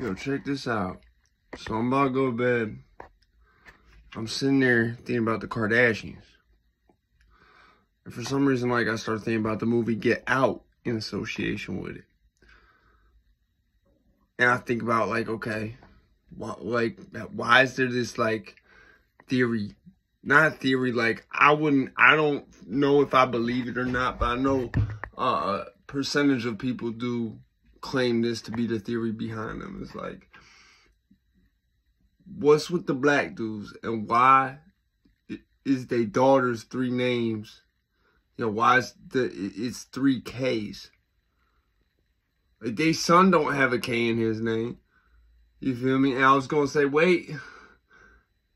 Yo, check this out. So I'm about to go to bed. I'm sitting there thinking about the Kardashians. And for some reason, like, I started thinking about the movie Get Out in association with it. And I think about, like, okay, why is there this, like, theory? Not theory, like, I don't know if I believe it or not, but I know a percentage of people do claim this to be the theory behind them. It's like, what's with the black dudes and why is their daughter's 3 names? You know, why is it's 3 Ks? Like, their son don't have a K in his name. You feel me? And I was gonna say, wait,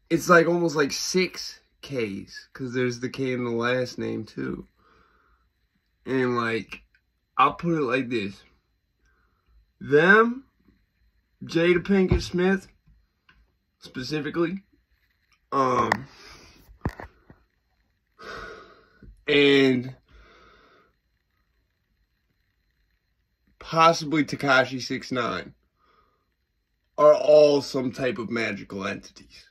it's like almost like 6 Ks, because there's the K in the last name too. And like, I'll put it like this. Them, Jada Pinkett Smith, specifically, and possibly Tekashi 6ix9ine are all some type of magical entities.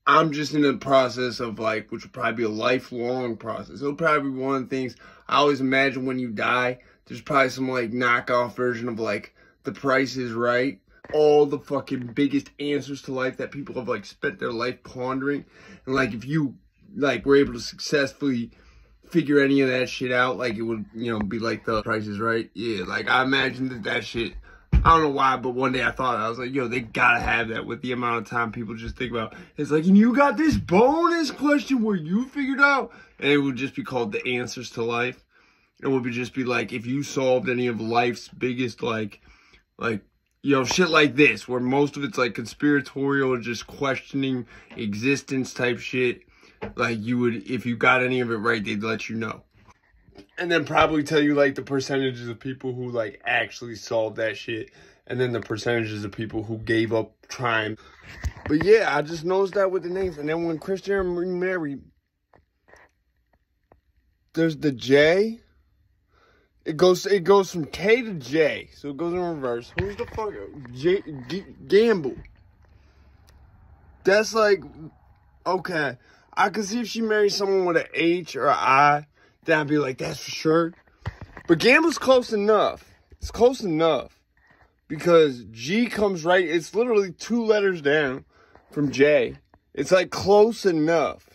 I'm just in the process of, like, which will probably be a lifelong process. It'll probably be one of the things I always imagine when you die. There's probably some, like, knockoff version of, like, The Price is Right. All the fucking biggest answers to life that people have, like, spent their life pondering. And, like, if you, like, were able to successfully figure any of that shit out, like, it would, you know, be like The Price is Right. Yeah, like, I imagine that shit, I don't know why, but one day I thought, I was like, yo, they gotta have that with the amount of time people just think about. It's like, and you got this bonus question where you figured out, and it would just be called The Answers to Life. It would just be like, if you solved any of life's biggest, like, you know, shit like this, where most of it's, like, conspiratorial or just questioning existence type shit, like, you would, if you got any of it right, they'd let you know. And then probably tell you, like, the percentages of people who, like, actually solved that shit. And then the percentages of people who gave up trying. But yeah, I just noticed that with the names. And then when Christian remarried, there's the J. It goes from K to J. So it goes in reverse. Who's the fuck? Gamble. That's like, okay. I could see if she married someone with an H or an I, then I'd be like, that's for sure. But Gamble's close enough. It's close enough. Because G comes right, it's literally 2 letters down from J. It's like close enough.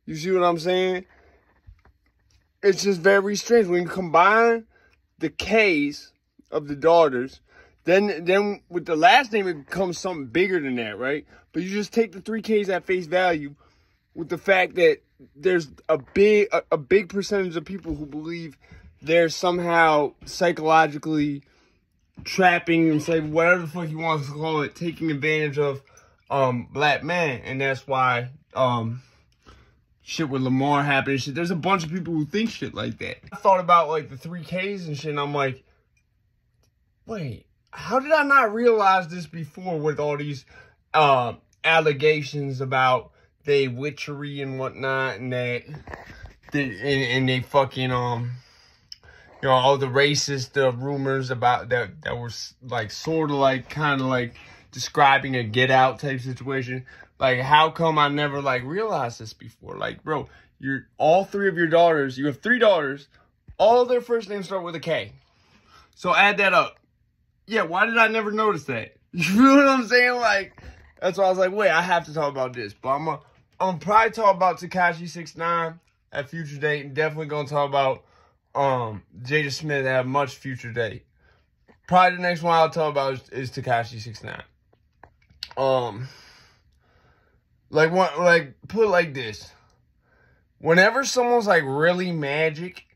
You see what I'm saying? It's just very strange. When you combine the K's of the daughters, then with the last name, it becomes something bigger than that, right? But you just take the 3 K's at face value with the fact that there's a big percentage of people who believe they're somehow psychologically trapping and say whatever the fuck you want to call it, taking advantage of black men. And that's why shit with Lamar happened and shit. There's a bunch of people who think shit like that. I thought about, like, the 3 Ks and shit, and I'm like, wait, how did I not realize this before with all these allegations about they witchery and whatnot, and they fucking you know, all the racist rumors about that were, like, sort of like kind of like describing a Get Out type situation. Like, how come I never, like, realized this before? Like, bro, all 3 of your daughters, you have 3 daughters, all of their first names start with a K. So add that up. Yeah, why did I never notice that? You feel what I'm saying? Like, that's why I was like, wait, I have to talk about this. But I'm probably talk about Tekashi 6ix9ine at future date, and definitely gonna talk about Jada Smith at a much future date. Probably the next one I'll talk about is Tekashi 6ix9ine. Like, put it like this. Whenever someone's, like, really magic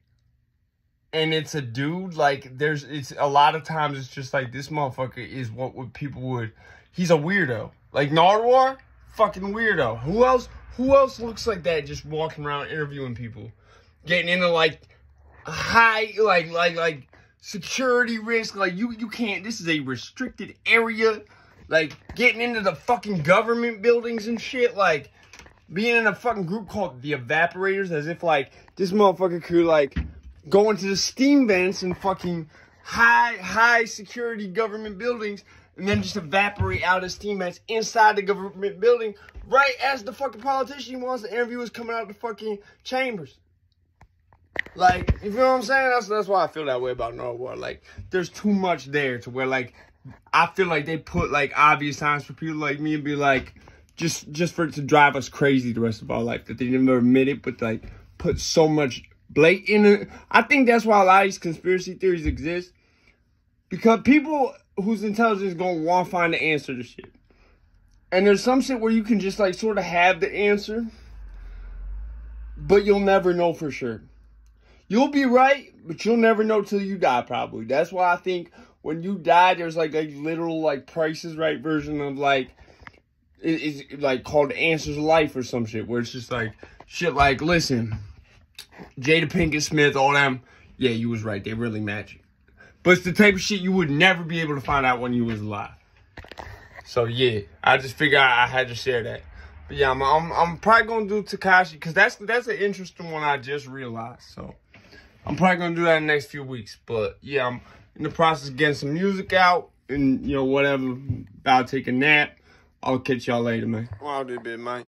and it's a dude, like, it's a lot of times it's just like, this motherfucker is what people would, he's a weirdo. Like, Nardwuar, fucking weirdo. Who else looks like that just walking around interviewing people? Getting into, like, high, like security risk. Like, you can't, this is a restricted area. Like, getting into the fucking government buildings and shit. Like, being in a fucking group called the Evaporators, as if, like, this motherfucker could, like, go into the steam vents and fucking high security government buildings and then just evaporate out his teammates inside the government building right as the fucking politician wants the interview is coming out the fucking chambers. Like, you feel what I'm saying? That's why I feel that way about Norway. Like, there's too much there to where, like, I feel like they put, like, obvious times for people like me and be like, just for it to drive us crazy the rest of our life, that they never admit it, but, like, put so much blatant in it. I think that's why a lot of these conspiracy theories exist. Because people whose intelligence is going to want to find the answer to shit. And there's some shit where you can just, like, sort of have the answer, but you'll never know for sure. You'll be right, but you'll never know till you die, probably. That's why I think when you die, there's, like, a literal, like, Price is Right version of, like, it's, like, called Answers of Life or some shit, where it's just, like, shit like, listen, Jada Pinkett Smith, all them, yeah, you was right. They really magic. But it's the type of shit you would never be able to find out when you was alive. So, yeah, I just figured I had to share that. But, yeah, I'm probably going to do Tekashi, because that's an interesting one I just realized. So, I'm probably going to do that in the next few weeks. But, yeah, I'm in the process of getting some music out and, you know, whatever. About to take a nap. I'll catch y'all later, man. Well, I'll do a bit, man.